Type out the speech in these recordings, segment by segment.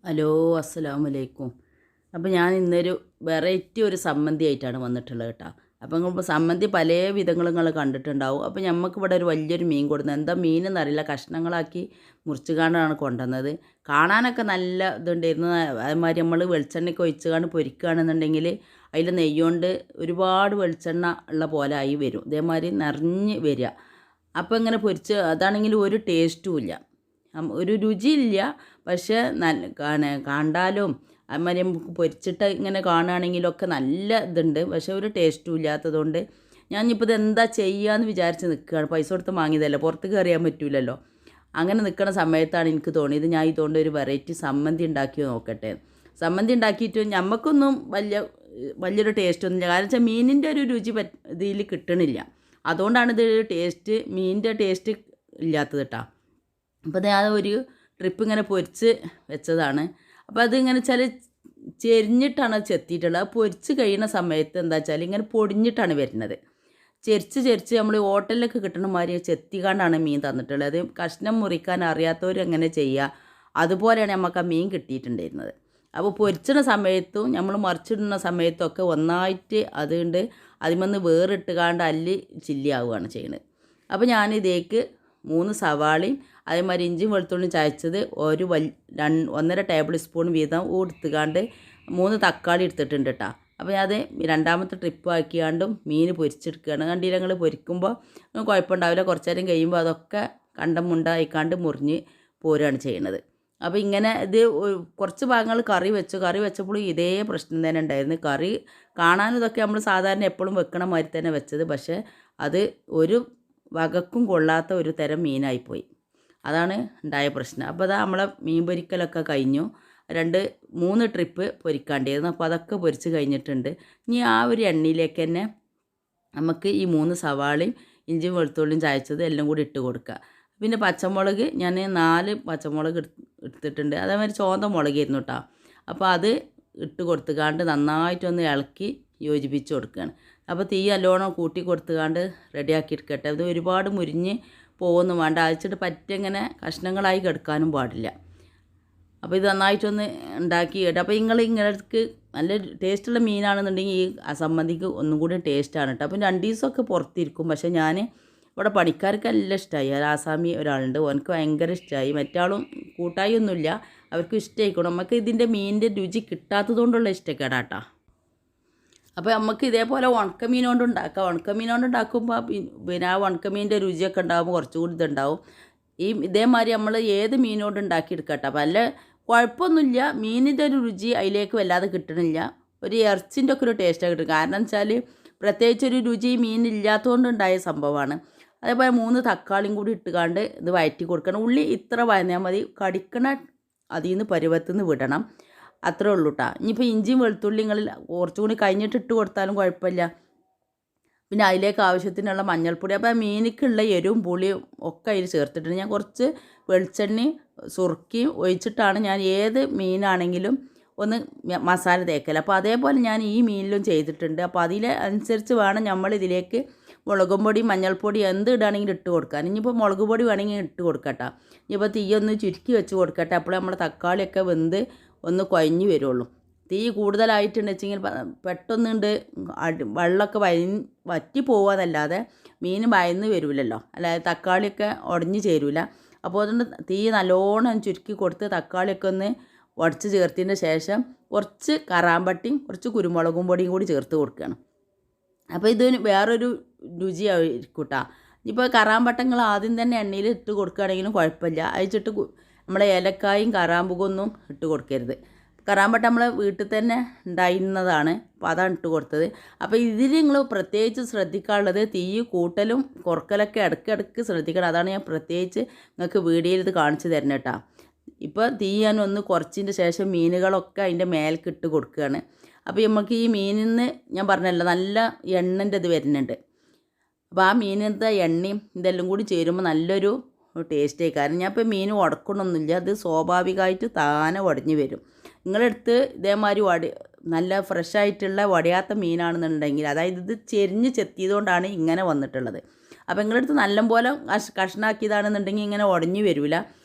Hello അസ്സലാമലൈക്കും. അപ്പോൾ ഞാൻ ഇന്നൊരു വെറൈറ്റി ഒരു സമ്മന്തി ആയിട്ടാണ് വന്നിട്ടുള്ളത് കേട്ടോ. അപ്പോൾ നിങ്ങൾ സമ്മന്തി പല വിധങ്ങളും നിങ്ങൾ കണ്ടിട്ടുണ്ടാവും. അപ്പോൾ നമുക്കിവിടെ ഒരു വലിയൊരു മീൻ കൊടുക്കുന്നത്, എന്താ മീനെന്ന് അറിയില്ല, കഷ്ണങ്ങളാക്കി മുറിച്ച് കാണ്ടാണ് കൊണ്ടുവന്നത്. കാണാനൊക്കെ നല്ല ഇതുണ്ടായിരുന്നു. അതേമാതിരി നമ്മൾ വെളിച്ചെണ്ണയ്ക്ക് ഒഴിച്ച് കാണ്ട് പൊരിക്കുകയാണെന്നുണ്ടെങ്കിൽ അതിൽ നെയ്യുകൊണ്ട് ഒരുപാട് വെളിച്ചെണ്ണ ഉള്ള പോലെ ആയി വരും, ഇതേമാതിരി നിറഞ്ഞ് വരിക. അപ്പോൾ ഇങ്ങനെ പൊരിച്ച് അതാണെങ്കിൽ ഒരു ടേസ്റ്റും ഇല്ല, ഒരു രുചിയില്ല. പക്ഷേ കണ്ടാലും അതുമാതിരി നമുക്ക് പൊരിച്ചിട്ട് ഇങ്ങനെ കാണുകയാണെങ്കിലൊക്കെ നല്ല ഇതുണ്ട്, പക്ഷേ ഒരു ടേസ്റ്റും ഇല്ലാത്തതുകൊണ്ട് ഞാനിപ്പോൾ ഇത് എന്താ ചെയ്യുകയെന്ന് വിചാരിച്ച് നിൽക്കുകയാണ്. പൈസ കൊടുത്ത് വാങ്ങിയതല്ലേ, പുറത്തേക്ക് അറിയാൻ പറ്റില്ലല്ലോ. അങ്ങനെ നിൽക്കുന്ന സമയത്താണ് എനിക്ക് തോന്നിയത് ഞാൻ ഇതുകൊണ്ട് ഒരു വെറൈറ്റി സമ്മന്തി ഉണ്ടാക്കി നോക്കട്ടെ. സമ്മന്തി ഉണ്ടാക്കിയിട്ട് നമുക്കൊന്നും വലിയൊരു ടേസ്റ്റൊന്നുമില്ല, കാരണം വെച്ചാൽ മീനിൻ്റെ ഒരു രുചി ഇതിൽ കിട്ടണില്ല. അതുകൊണ്ടാണ് ഇത് ടേസ്റ്റ്, മീനിൻ്റെ ടേസ്റ്റ് ഇല്ലാത്തത് കേട്ടോ. അപ്പോൾ ഞാൻ ഒരു ട്രിപ്പ് ഇങ്ങനെ പൊരിച്ച് വെച്ചതാണ്. അപ്പോൾ അതിങ്ങനെ വെച്ചാൽ ചെരിഞ്ഞിട്ടാണ് ചെത്തിയിട്ടുള്ളത്. അത് പൊരിച്ച് കഴിയുന്ന സമയത്ത് എന്താ വെച്ചാൽ ഇങ്ങനെ പൊടിഞ്ഞിട്ടാണ് വരുന്നത്. ചെരിച്ച് നമ്മൾ ഹോട്ടലിലൊക്കെ കിട്ടുന്ന മാതിരി ചെത്തിക്കാണ്ടാണ് മീൻ തന്നിട്ടുള്ളത്. അത് കഷ്ണം മുറിക്കാൻ അറിയാത്തവർ എങ്ങനെ ചെയ്യുക, അതുപോലെയാണ് നമുക്ക് ആ മീൻ കിട്ടിയിട്ടുണ്ടായിരുന്നത്. അപ്പോൾ പൊരിച്ചിടുന്ന സമയത്തും നമ്മൾ മറിച്ചിടുന്ന സമയത്തൊക്കെ ഒന്നായിട്ട് അതുകൊണ്ട് അതിമന്ന് വേറിട്ടുകാണ്ട് അല്ലി ചില്ലിയാവുകയാണ് ചെയ്യുന്നത്. അപ്പോൾ ഞാനിതേക്ക് 3 സവാളയും അതേമാതിരി ഇഞ്ചിയും വെളുത്തുള്ളിയും ചതച്ചത് 1.5 ടേബിൾ സ്പൂൺ വീതം എടുത്തുകാണ്ട് 3 തക്കാളി എടുത്തിട്ടുണ്ട് കേട്ടോ. അപ്പോൾ ഞാൻ അത് രണ്ടാമത്തെ ട്രിപ്പ് ആക്കിയാണ്ടും മീൻ പൊരിച്ചെടുക്കുകയാണ്. കണ്ടില്ല, ഞങ്ങൾ പൊരിക്കുമ്പോൾ കുഴപ്പമുണ്ടാവില്ല, കുറച്ച് നേരം കഴിയുമ്പോൾ അതൊക്കെ കണ്ടം മുണ്ടായിക്കാണ്ട് മുറിഞ്ഞ് പോരുകയാണ് ചെയ്യുന്നത്. അപ്പോൾ ഇങ്ങനെ ഇത് കുറച്ച് ഭാഗങ്ങൾ കറി വെച്ചപ്പോൾ ഇതേ പ്രശ്നം തന്നെ ഉണ്ടായിരുന്നു. കറി കാണാനും ഇതൊക്കെ നമ്മൾ സാധാരണ എപ്പോഴും വെക്കണ മാതിരി തന്നെ വെച്ചത്, പക്ഷേ അത് ഒരു വകക്കും കൊള്ളാത്ത ഒരു തരം മീനായിപ്പോയി. അതാണ് ഉണ്ടായ പ്രശ്നം. അപ്പോൾ അതാ നമ്മളെ മീൻ പൊരിക്കലൊക്കെ കഴിഞ്ഞു. 2-3 ട്രിപ്പ് പൊരിക്കാണ്ടിരുന്നു. അപ്പോൾ അതൊക്കെ പൊരിച്ച് കഴിഞ്ഞിട്ടുണ്ട്. ഇനി ആ ഒരു എണ്ണയിലേക്ക് തന്നെ നമുക്ക് ഈ 3 സവാളയും ഇഞ്ചിയും വെളുത്തുള്ളിയും ചതച്ചത് എല്ലാം കൂടി ഇട്ട് കൊടുക്കുക. പിന്നെ പച്ചമുളക് ഞാൻ 4 പച്ചമുളക് എടുത്തിട്ടുണ്ട്. അതേമാതിരി ചുവന്ന മുളകായിരുന്നു കേട്ടോ. അപ്പോൾ അത് ഇട്ട് കൊടുത്തുകാണ്ട് നന്നായിട്ടൊന്ന് ഇളക്കി യോജിപ്പിച്ച് കൊടുക്കുകയാണ്. അപ്പോൾ തീ നല്ലോണം കൂട്ടി കൊടുത്തുകാണ്ട് റെഡിയാക്കി എടുക്കട്ടെ. അത് ഒരുപാട് മുരിഞ്ഞ് പോകുന്നു വേണ്ട, അയച്ചിട്ട് പറ്റിങ്ങനെ കഷ്ണങ്ങളായി കിടക്കാനും പാടില്ല. അപ്പോൾ ഇത് നന്നായിട്ടൊന്ന് ഉണ്ടാക്കി കേട്ടോ. അപ്പോൾ നിങ്ങൾക്ക് നല്ല ടേസ്റ്റുള്ള മീനാണെന്നുണ്ടെങ്കിൽ ഈ സമ്മന്തിക്ക് ഒന്നും കൂടി ടേസ്റ്റാണ് കേട്ടോ. അപ്പോൾ 2 ദിവസമൊക്കെ പുറത്തിരിക്കും. പക്ഷേ ഞാൻ ഇവിടെ പണിക്കാർക്ക് എല്ലാം ഇഷ്ടമായി. ആസാമി ഒരാളുണ്ട്, ഓനക്ക് ഭയങ്കര ഇഷ്ടമായി. മറ്റാളും കൂട്ടായി ഒന്നുമില്ല, അവർക്ക് ഇഷ്ടമായിക്കണം. നമുക്ക് ഇതിൻ്റെ മീനിൻ്റെ രുചി കിട്ടാത്തതുകൊണ്ടുള്ള ഇഷ്ടക്കേടാട്ടോ. അപ്പോൾ നമുക്ക് ഇതേപോലെ ഉണക്കമീൻ കൊണ്ട് ഉണ്ടാക്കാം. ഉണക്കമീൻ കൊണ്ട് ഉണ്ടാക്കുമ്പോൾ പിന്നെ ആ ഉണക്കമീൻ്റെ രുചിയൊക്കെ ഉണ്ടാകുമ്പോൾ കുറച്ചുകൂടി ഇതുണ്ടാവും. ഇതേമാതിരി നമ്മൾ ഏത് മീനോട് ഉണ്ടാക്കിയെടുക്കട്ടെ. അപ്പോൾ അല്ല കുഴപ്പമൊന്നുമില്ല, മീനിൻ്റെ ഒരു രുചി അതിലേക്ക് വല്ലാതെ കിട്ടണില്ല. ഒരു ഇറച്ചിൻ്റെ ഒക്കെ ഒരു ടേസ്റ്റൊക്കെ കിട്ടും. കാരണം വെച്ചാൽ പ്രത്യേകിച്ചൊരു രുചി മീനില്ലാത്തതുകൊണ്ടുണ്ടായ സംഭവമാണ്. അതേപോലെ 3 തക്കാളിയും കൂടി ഇട്ടുകാണ്ട് ഇത് വഴറ്റി കൊടുക്കണം. ഉള്ളി ഇത്ര വഴഞ്ഞാൽ മതി, കടിക്കണ അതിൽ നിന്ന് പരുവത്തിൽ നിന്ന് വിടണം, അത്രേ ഉള്ളൂ കേട്ടോ. ഇനിയിപ്പോൾ ഇഞ്ചിയും വെളുത്തുള്ളി നിങ്ങൾ കുറച്ചും കൂടി കഴിഞ്ഞിട്ട് ഇട്ട് കൊടുത്താലും കുഴപ്പമില്ല. പിന്നെ അതിലേക്ക് ആവശ്യത്തിനുള്ള മഞ്ഞൾപ്പൊടി. അപ്പോൾ ആ മീനിക്കുള്ള എരിവും പുളിയും ഒക്കെ അതിൽ ചേർത്തിട്ടുണ്ട്. ഞാൻ കുറച്ച് വെളിച്ചെണ്ണയും സുറുക്കിയും ഒഴിച്ചിട്ടാണ് ഞാൻ ഏത് മീനാണെങ്കിലും ഒന്ന് മസാല തേക്കൽ. അപ്പോൾ അതേപോലെ ഞാൻ ഈ മീനിലും ചെയ്തിട്ടുണ്ട്. അപ്പോൾ അതിനനുസരിച്ച് വേണം നമ്മൾ ഇതിലേക്ക് മുളകും പൊടി മഞ്ഞൾപ്പൊടി എന്ത് ഇടുകയാണെങ്കിലും ഇട്ട് കൊടുക്കാൻ. ഇനിയിപ്പോൾ മുളക് പൊടി വേണമെങ്കിൽ ഇട്ട് കൊടുക്കട്ടെ. ഇനിയിപ്പോൾ തീയൊന്ന് ചുരുക്കി വെച്ച് കൊടുക്കട്ടെ. അപ്പോൾ നമ്മുടെ തക്കാളിയൊക്കെ വെന്ത് ഒന്ന് കുഴഞ്ഞ് വരുള്ളൂ. തീ കൂടുതലായിട്ടുണ്ടെന്ന് വെച്ചെങ്കിൽ പെട്ടെന്നുണ്ട് വെള്ളമൊക്കെ വറ്റി പോവാന്നല്ലാതെ മീൻ വയന്ന് വരില്ലല്ലോ, അല്ലാതെ തക്കാളിയൊക്കെ ഉടഞ്ഞ് ചേരില്ല. അപ്പോൾ അതുകൊണ്ട് തീ നല്ലോണം ചുരുക്കി കൊടുത്ത് തക്കാളിയൊക്കെ ഒന്ന് ഉടച്ച് ചേർത്തതിന് ശേഷം കുറച്ച് കറാമ്പട്ടിയും കുറച്ച് കുരുമുളകും പൊടിയും കൂടി ചേർത്ത് കൊടുക്കുകയാണ്. അപ്പോൾ ഇതിന് വേറൊരു രുചിയായിരിക്കും കേട്ടോ. ഇപ്പോൾ കറാമ്പട്ടങ്ങൾ ആദ്യം തന്നെ എണ്ണയിൽ ഇട്ട് കൊടുക്കുകയാണെങ്കിലും കുഴപ്പമില്ല. അയച്ചിട്ട് നമ്മളെ ഏലക്കായും കറാമ്പുകൊന്നും ഇട്ട് കൊടുക്കരുത്. കറാമ്പട്ട നമ്മളെ വീട്ടിൽ തന്നെ ഉണ്ടായിരുന്നതാണ്, അപ്പോൾ അതാണ് ഇട്ട് കൊടുത്തത്. അപ്പോൾ ഇതിൽ നിങ്ങൾ പ്രത്യേകിച്ച് ശ്രദ്ധിക്കാനുള്ളത് തീ കൂട്ടലും കുറക്കലൊക്കെ ഇടയ്ക്കിടയ്ക്ക് ശ്രദ്ധിക്കണം. അതാണ് ഞാൻ പ്രത്യേകിച്ച് നിങ്ങൾക്ക് വീഡിയോയിൽ ഇത് കാണിച്ചു തരണം കേട്ടോ. ഇപ്പോൾ തീ ഞാൻ ഒന്ന് കുറച്ചതിൻ്റെ ശേഷം മീനുകളൊക്കെ അതിൻ്റെ മേലേക്ക് ഇട്ട് കൊടുക്കുകയാണ്. അപ്പോൾ നമുക്ക് ഈ മീനിൽ നിന്ന് ഞാൻ പറഞ്ഞല്ലോ നല്ല എണ്ണൻ്റെ ഇത് വരുന്നുണ്ട്. അപ്പോൾ ആ മീനിൻ്റെ എണ്ണയും ഇതെല്ലാം കൂടി ചേരുമ്പോൾ നല്ലൊരു ടേസ്റ്റായി. കാരണം ഞാൻ ഇപ്പോൾ മീൻ ഉടക്കണമൊന്നുമില്ല, അത് സ്വാഭാവികമായിട്ട് താനെ ഉടഞ്ഞ് വരും. നിങ്ങളെടുത്ത് ഇതേമാതിരി നല്ല ഫ്രഷായിട്ടുള്ള ഉടയാത്ത മീനാണെന്നുണ്ടെങ്കിൽ, അതായത് ഇത് ചെരിഞ്ഞ് ചെത്തിയതുകൊണ്ടാണ് ഇങ്ങനെ വന്നിട്ടുള്ളത്. അപ്പോൾ നിങ്ങളടുത്ത് നല്ലപോലെ കഷ്ണാക്കിയതാണെന്നുണ്ടെങ്കിൽ ഇങ്ങനെ ഉടഞ്ഞു വരില്ല.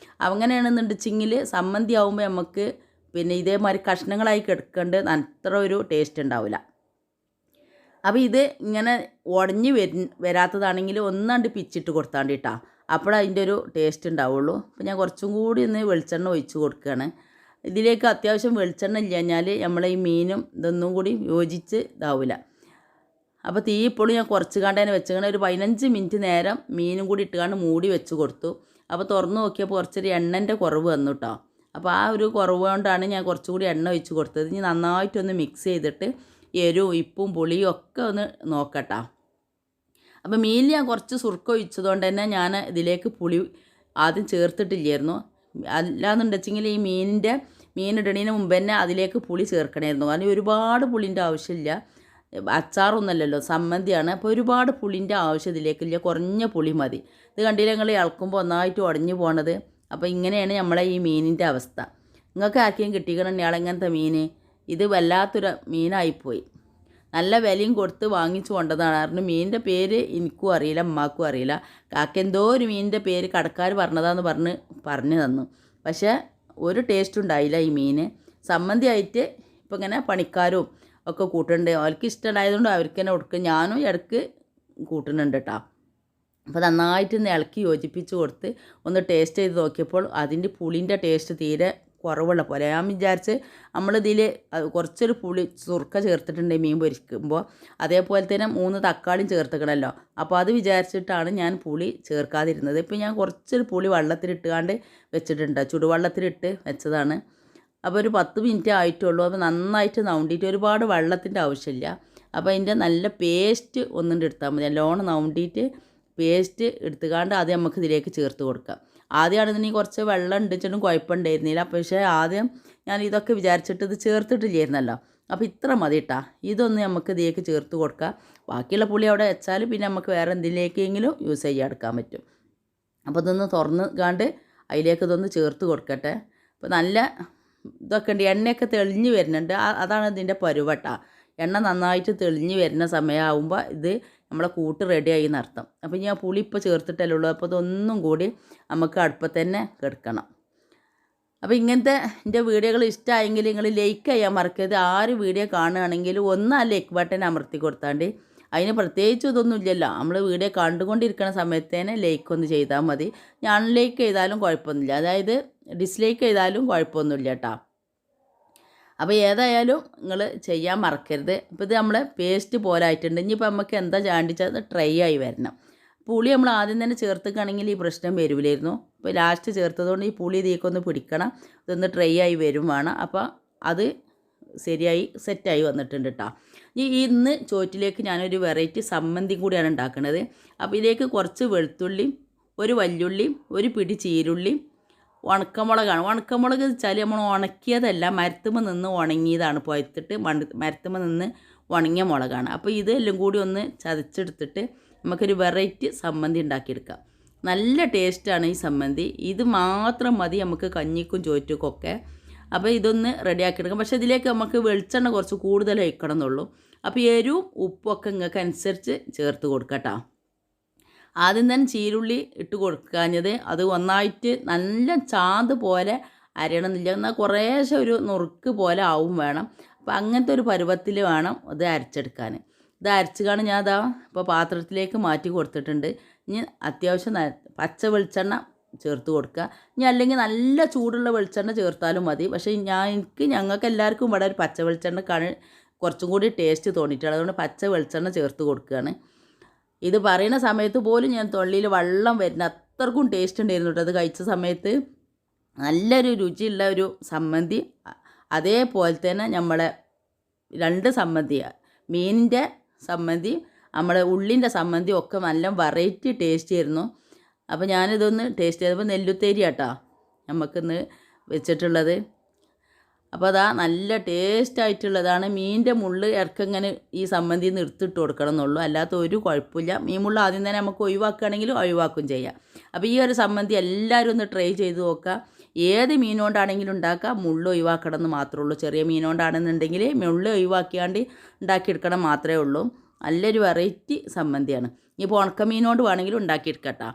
അങ്ങനെയാണെന്നുണ്ടെങ്കിൽ സമ്മന്തി ആകുമ്പോൾ നമുക്ക് പിന്നെ ഇതേമാതിരി കഷ്ണങ്ങളായി കിടക്കേണ്ട അത്ര ഒരു ടേസ്റ്റ് ഉണ്ടാവില്ല. അപ്പോൾ ഇത് ഇങ്ങനെ ഉടഞ്ഞ് വരാത്തതാണെങ്കിൽ ഒന്നാണ്ട് പിച്ചിട്ട് കൊടുത്താണ്ടിട്ടാ, അപ്പോൾ അതിൻ്റെ ഒരു ടേസ്റ്റ് ഉണ്ടാവുള്ളൂ. അപ്പോൾ ഞാൻ കുറച്ചും കൂടി ഒന്ന് വെളിച്ചെണ്ണ ഒഴിച്ച് കൊടുക്കുകയാണ്. ഇതിലേക്ക് അത്യാവശ്യം വെളിച്ചെണ്ണ ഇല്ലഞ്ഞാൽ നമ്മളെ ഈ മീനും ഇതൊന്നും കൂടി യോജിച്ച് ഇതാവില്ല. അപ്പോൾ തീ ഇപ്പോഴും ഞാൻ കുറച്ച് കണ്ടതിനെ വെച്ചുകൊണ്ട് ഒരു 15 മിനിറ്റ് നേരം മീനും കൂടി ഇട്ടുകൊണ്ട് മൂടി വെച്ച് കൊടുത്തു. അപ്പോൾ തുറന്ന് നോക്കിയപ്പോൾ കുറച്ചൊരു എണ്ണൻ്റെ കുറവ് വന്നു കേട്ടോ. അപ്പോൾ ആ ഒരു കുറവ് കൊണ്ടാണ് ഞാൻ കുറച്ചുകൂടി എണ്ണ ഒഴിച്ച് കൊടുത്തത്. ഇനി നന്നായിട്ടൊന്ന് മിക്സ് ചെയ്തിട്ട് എരിവും ഉപ്പും പുളിയും ഒക്കെ ഒന്ന് നോക്കട്ടോ. അപ്പോൾ മീനിൽ ഞാൻ കുറച്ച് സുർക്ക ഒഴിച്ചതുകൊണ്ട് തന്നെ ഞാൻ ഇതിലേക്ക് പുളി ആദ്യം ചേർത്തിട്ടില്ലായിരുന്നു. അല്ലാന്നുണ്ടെച്ചെങ്കിൽ ഈ മീനിടണതിന് മുമ്പ് തന്നെ അതിലേക്ക് പുളി ചേർക്കണമായിരുന്നു. കാരണം ഒരുപാട് പുളിൻ്റെ ആവശ്യമില്ല, അച്ചാറൊന്നുമല്ലല്ലോ, സമ്മന്തിയാണ്. അപ്പോൾ ഒരുപാട് പുളിൻ്റെ ആവശ്യം ഇതിലേക്കില്ല, കുറഞ്ഞ പുളി മതി. ഇത് കണ്ടില്ല നിങ്ങൾ ഇളക്കുമ്പോൾ ഒന്നായിട്ട് ഉടഞ്ഞു പോണത്. അപ്പോൾ ഇങ്ങനെയാണ് നമ്മളെ ഈ മീനിൻ്റെ അവസ്ഥ. നിങ്ങൾക്ക് ആർക്കെയും കിട്ടിക്കണം ഇയാളെങ്ങനത്തെ മീൻ, ഇത് വല്ലാത്തൊരു മീനായിപ്പോയി. നല്ല വിലയും കൊടുത്ത് വാങ്ങിച്ചു കൊണ്ടതാണ്. കാരണം മീനിൻ്റെ പേര് എനിക്കും അറിയില്ല, അമ്മാക്കും അറിയില്ല. കാക്കെന്തോ ഒരു മീനിൻ്റെ പേര് കടക്കാർ പറഞ്ഞതാന്ന് പറഞ്ഞു തന്നു. പക്ഷേ ഒരു ടേസ്റ്റ് ഉണ്ടായില്ല ഈ മീൻ. സമ്മന്തി ആയിട്ട് ഇപ്പം ഇങ്ങനെ പണിക്കാരും ഒക്കെ കൂട്ടുന്നുണ്ട്. അവർക്ക് ഇഷ്ടമുണ്ടായതുകൊണ്ട് അവർക്ക് തന്നെ കൊടുക്കും. ഞാനും ഇടയ്ക്ക് കൂട്ടുന്നുണ്ട് കേട്ടോ. അപ്പോൾ നന്നായിട്ട് ഒന്ന് ഇളക്കി യോജിപ്പിച്ച് കൊടുത്ത് ഒന്ന് ടേസ്റ്റ് ചെയ്ത് നോക്കിയപ്പോൾ അതിൻ്റെ പുളിൻ്റെ ടേസ്റ്റ് തീരെ കുറവുള്ള പോലെ. ഞാൻ വിചാരിച്ച് നമ്മളിതിൽ കുറച്ചൊരു പുളി സുർക്ക ചേർത്തിട്ടുണ്ട് മീൻ പൊരിക്കുമ്പോൾ, അതേപോലെ തന്നെ 3 തക്കാളിയും ചേർത്തിക്കണമല്ലോ. അപ്പോൾ അത് വിചാരിച്ചിട്ടാണ് ഞാൻ പുളി ചേർക്കാതിരുന്നത്. ഇപ്പോൾ ഞാൻ കുറച്ചൊരു പുളി വെള്ളത്തിലിട്ടുകൊണ്ട് വെച്ചിട്ടുണ്ട്, ചുടുവെള്ളത്തിലിട്ട് വെച്ചതാണ്. അപ്പോൾ ഒരു 10 മിനിറ്റ് ആയിട്ടുള്ളൂ. അപ്പോൾ നന്നായിട്ട് നൗണ്ടിയിട്ട്, ഒരുപാട് വെള്ളത്തിൻ്റെ ആവശ്യമില്ല. അപ്പോൾ അതിൻ്റെ നല്ല പേസ്റ്റ് ഒന്നുകൊണ്ട് എടുത്താൽ മതി. നല്ലോണം നൗണ്ടിയിട്ട് പേസ്റ്റ് എടുത്തുകൊണ്ട് അത് നമുക്ക് ഇതിലേക്ക് ചേർത്ത് കൊടുക്കാം. ആദ്യമാണെന്നുണ്ടെങ്കിൽ കുറച്ച് വെള്ളം ഉണ്ടിച്ചിട്ടും കുഴപ്പമുണ്ടായിരുന്നില്ല. പക്ഷേ ആദ്യം ഞാൻ ഇതൊക്കെ വിചാരിച്ചിട്ട് ഇത് ചേർത്തിട്ടില്ലായിരുന്നല്ലോ. അപ്പോൾ ഇത്ര മതി കേട്ടോ. ഇതൊന്ന് നമുക്ക് ഇതിലേക്ക് ചേർത്ത് കൊടുക്കാം. ബാക്കിയുള്ള പുളി അവിടെ വെച്ചാൽ പിന്നെ നമുക്ക് വേറെ എന്തിലേക്കെങ്കിലും യൂസ് ചെയ്യാൻ പറ്റും. അപ്പോൾ ഇതൊന്ന് തുറന്ന് കാണ്ട് അതിലേക്ക് ഇതൊന്ന് ചേർത്ത് കൊടുക്കട്ടെ. അപ്പോൾ നല്ല ഇതൊക്കെ ഉണ്ട്, എണ്ണയൊക്കെ തെളിഞ്ഞ് വരുന്നുണ്ട്. അതാണ് ഇതിൻ്റെ പരുവട്ട. എണ്ണ നന്നായിട്ട് തെളിഞ്ഞ് വരുന്ന സമയമാകുമ്പോൾ ഇത് നമ്മളെ കൂട്ട് റെഡിയായി എന്നർത്ഥം. അപ്പോൾ ഞാൻ പുളി ഇപ്പോൾ ചേർത്തിട്ടല്ലേ ഉള്ളൂ. അപ്പോൾ ഇതൊന്നും കൂടി നമുക്ക് അടുപ്പത്ത് തന്നെ കിടക്കണം. അപ്പോൾ ഇങ്ങനത്തെ എൻ്റെ വീഡിയോകൾ ഇഷ്ടമായെങ്കിൽ നിങ്ങൾ ലൈക്ക് ചെയ്യാൻ മറക്കരുത്. ആര് വീഡിയോ കാണുകയാണെങ്കിലും ഒന്ന് ആ ലൈക്ക് ബട്ടൺ അമർത്തി കൊടുത്താണ്ട്, അതിന് പ്രത്യേകിച്ച് ഇതൊന്നും ഇല്ലല്ലോ, നമ്മൾ വീഡിയോ കണ്ടുകൊണ്ടിരിക്കുന്ന സമയത്ത് തന്നെ ലൈക്ക് ഒന്ന് ചെയ്താൽ മതി. ഞാൻ ലൈക്ക് ചെയ്താലും കുഴപ്പമൊന്നുമില്ല, അതായത് ഡിസ്ലൈക്ക് ചെയ്താലും കുഴപ്പമൊന്നുമില്ല കേട്ടോ. അപ്പോൾ ഏതായാലും നിങ്ങൾ ചെയ്യാൻ മറക്കരുത്. അപ്പോൾ ഇത് നമ്മളെ പേസ്റ്റ് പോലെ ആയിട്ടുണ്ട്. ഇനിയിപ്പോൾ നമുക്ക് എന്താ ചാണ്ടിച്ചത് ട്രൈ ആയി വരണം. പുളി നമ്മൾ ആദ്യം തന്നെ ചേർത്തുകയാണെങ്കിൽ ഈ പ്രശ്നം വരില്ലായിരുന്നു. അപ്പോൾ ലാസ്റ്റ് ചേർത്തതുകൊണ്ട് ഈ പുളി ഇതിലേക്കൊന്ന് പിടിക്കണം, ഇതൊന്ന് ട്രൈ ആയി വരും വേണം. അപ്പോൾ അത് ശരിയായി സെറ്റായി വന്നിട്ടുണ്ട് കേട്ടോ. ഇന്ന് ചോറ്റിലേക്ക് ഞാനൊരു വെറൈറ്റി സമ്മന്തി കൂടിയാണ് ഉണ്ടാക്കുന്നത്. അപ്പോൾ ഇതിലേക്ക് കുറച്ച് വെളുത്തുള്ളിയും ഒരു വല്യുള്ളിയും ഒരു പിടി ചീരുള്ളിയും ഉണക്കമുളകാണ്. ഉണക്കമുളക് വെച്ചാൽ നമ്മൾ ഉണക്കിയതല്ല, മരത്തുമ്മ നിന്ന് ഉണങ്ങിയതാണ്, പുഴത്തിട്ട് മരത്തുമ്മ നിന്ന് ഉണങ്ങിയ മുളകാണ്. അപ്പോൾ ഇതെല്ലാം കൂടി ഒന്ന് ചതച്ചെടുത്തിട്ട് നമുക്കൊരു വെറൈറ്റി സമ്മന്തി ഉണ്ടാക്കിയെടുക്കാം. നല്ല ടേസ്റ്റാണ് ഈ സമ്മന്തി. ഇത് മാത്രം മതി നമുക്ക് കഞ്ഞിക്കും ചോറ്റുക്കൊക്കെ. അപ്പോൾ ഇതൊന്ന് റെഡിയാക്കിയെടുക്കാം. പക്ഷേ ഇതിലേക്ക് നമുക്ക് വെളിച്ചെണ്ണ കുറച്ച് കൂടുതൽ ഒഴിക്കണം എന്നുള്ളൂ. അപ്പോൾ എരിവും ഉപ്പൊക്കെ നിങ്ങൾക്ക് അനുസരിച്ച് ചേർത്ത് കൊടുക്കട്ടോ. ആദ്യം തന്നെ ചീരുള്ളി ഇട്ട് കൊടുക്കാഞ്ഞത് അത് ഒന്നായിട്ട് നല്ല ചാന്ത് പോലെ അരയണമെന്നില്ല, എന്നാൽ കുറേശ്ശെ ഒരു നുറുക്ക് പോലെ ആവും വേണം. അപ്പോൾ അങ്ങനത്തെ ഒരു പരുവത്തിൽ വേണം ഇത് അരച്ചെടുക്കാൻ. ഇത് അരച്ചുകാണ് ഞാൻ അതാ ഇപ്പോൾ പാത്രത്തിലേക്ക് മാറ്റി കൊടുത്തിട്ടുണ്ട്. ഇനി അത്യാവശ്യം പച്ച വെളിച്ചെണ്ണ ചേർത്ത് കൊടുക്കുക. ഇനി അല്ലെങ്കിൽ നല്ല ചൂടുള്ള വെളിച്ചെണ്ണ ചേർത്താലും മതി. പക്ഷേ ഞങ്ങൾക്ക് എല്ലാവർക്കും ഇവിടെ ഒരു പച്ച വെളിച്ചെണ്ണക്കാണ് കുറച്ചും കൂടി ടേസ്റ്റ് തോന്നിയിട്ടുള്ളത്. അതുകൊണ്ട് പച്ച വെളിച്ചെണ്ണ ചേർത്ത് കൊടുക്കുകയാണ്. ഇത് പറയുന്ന സമയത്ത് പോലും ഞാൻ തൊള്ളിയിൽ വെള്ളം വരുന്ന അത്രക്കും ടേസ്റ്റ് ഉണ്ടായിരുന്നു കേട്ടോ. അത് കഴിച്ച സമയത്ത് നല്ലൊരു രുചിയുള്ള ഒരു സമ്മന്തി. അതേപോലെ തന്നെ നമ്മളെ 2 സമ്മന്തി, മീനിൻ്റെ സമ്മന്തി നമ്മുടെ ഉള്ളിൻ്റെ സമ്മന്തി ഒക്കെ നല്ല വെറൈറ്റി ടേസ്റ്റ് ആയിരുന്നു. അപ്പോൾ ഞാനിതൊന്ന് ടേസ്റ്റ് ചെയ്തപ്പോൾ നെല്ലുത്തേരി കേട്ടോ നമുക്കിന്ന് വെച്ചിട്ടുള്ളത്. അപ്പോൾ അതാ നല്ല ടേസ്റ്റ് ആയിട്ടുള്ളതാണ്. മീനിൻ്റെ മുള്ള് ഇറക്കങ്ങനെ ഈ സമ്മന്തിയിൽ നിന്ന് എടുത്തിട്ട് കൊടുക്കണം എന്നുള്ളൂ, അല്ലാത്ത ഒരു കുഴപ്പമില്ല. മീൻ മുള്ള ആദ്യം തന്നെ നമുക്ക് ഒഴിവാക്കുകയാണെങ്കിലും ഒഴിവാക്കും ചെയ്യാം. അപ്പോൾ ഈ ഒരു സമ്മന്തി എല്ലാവരും ഒന്ന് ട്രൈ ചെയ്ത് നോക്കുക. ഏത് മീനുകൊണ്ടാണെങ്കിലും ഉണ്ടാക്കുക, മുള്ള് ഒഴിവാക്കണം എന്ന് മാത്രമേ ഉള്ളൂ. ചെറിയ മീനുകൊണ്ടാണെന്നുണ്ടെങ്കിൽ മുള്ള് ഒഴിവാക്കിയാണ്ട് ഉണ്ടാക്കിയെടുക്കണം മാത്രമേ ഉള്ളൂ. നല്ലൊരു വെറൈറ്റി സമ്മന്തിയാണ്. ഇപ്പോൾ ഉണക്കമീനോണ്ട് വേണമെങ്കിലും ഉണ്ടാക്കിയെടുക്കട്ടോ.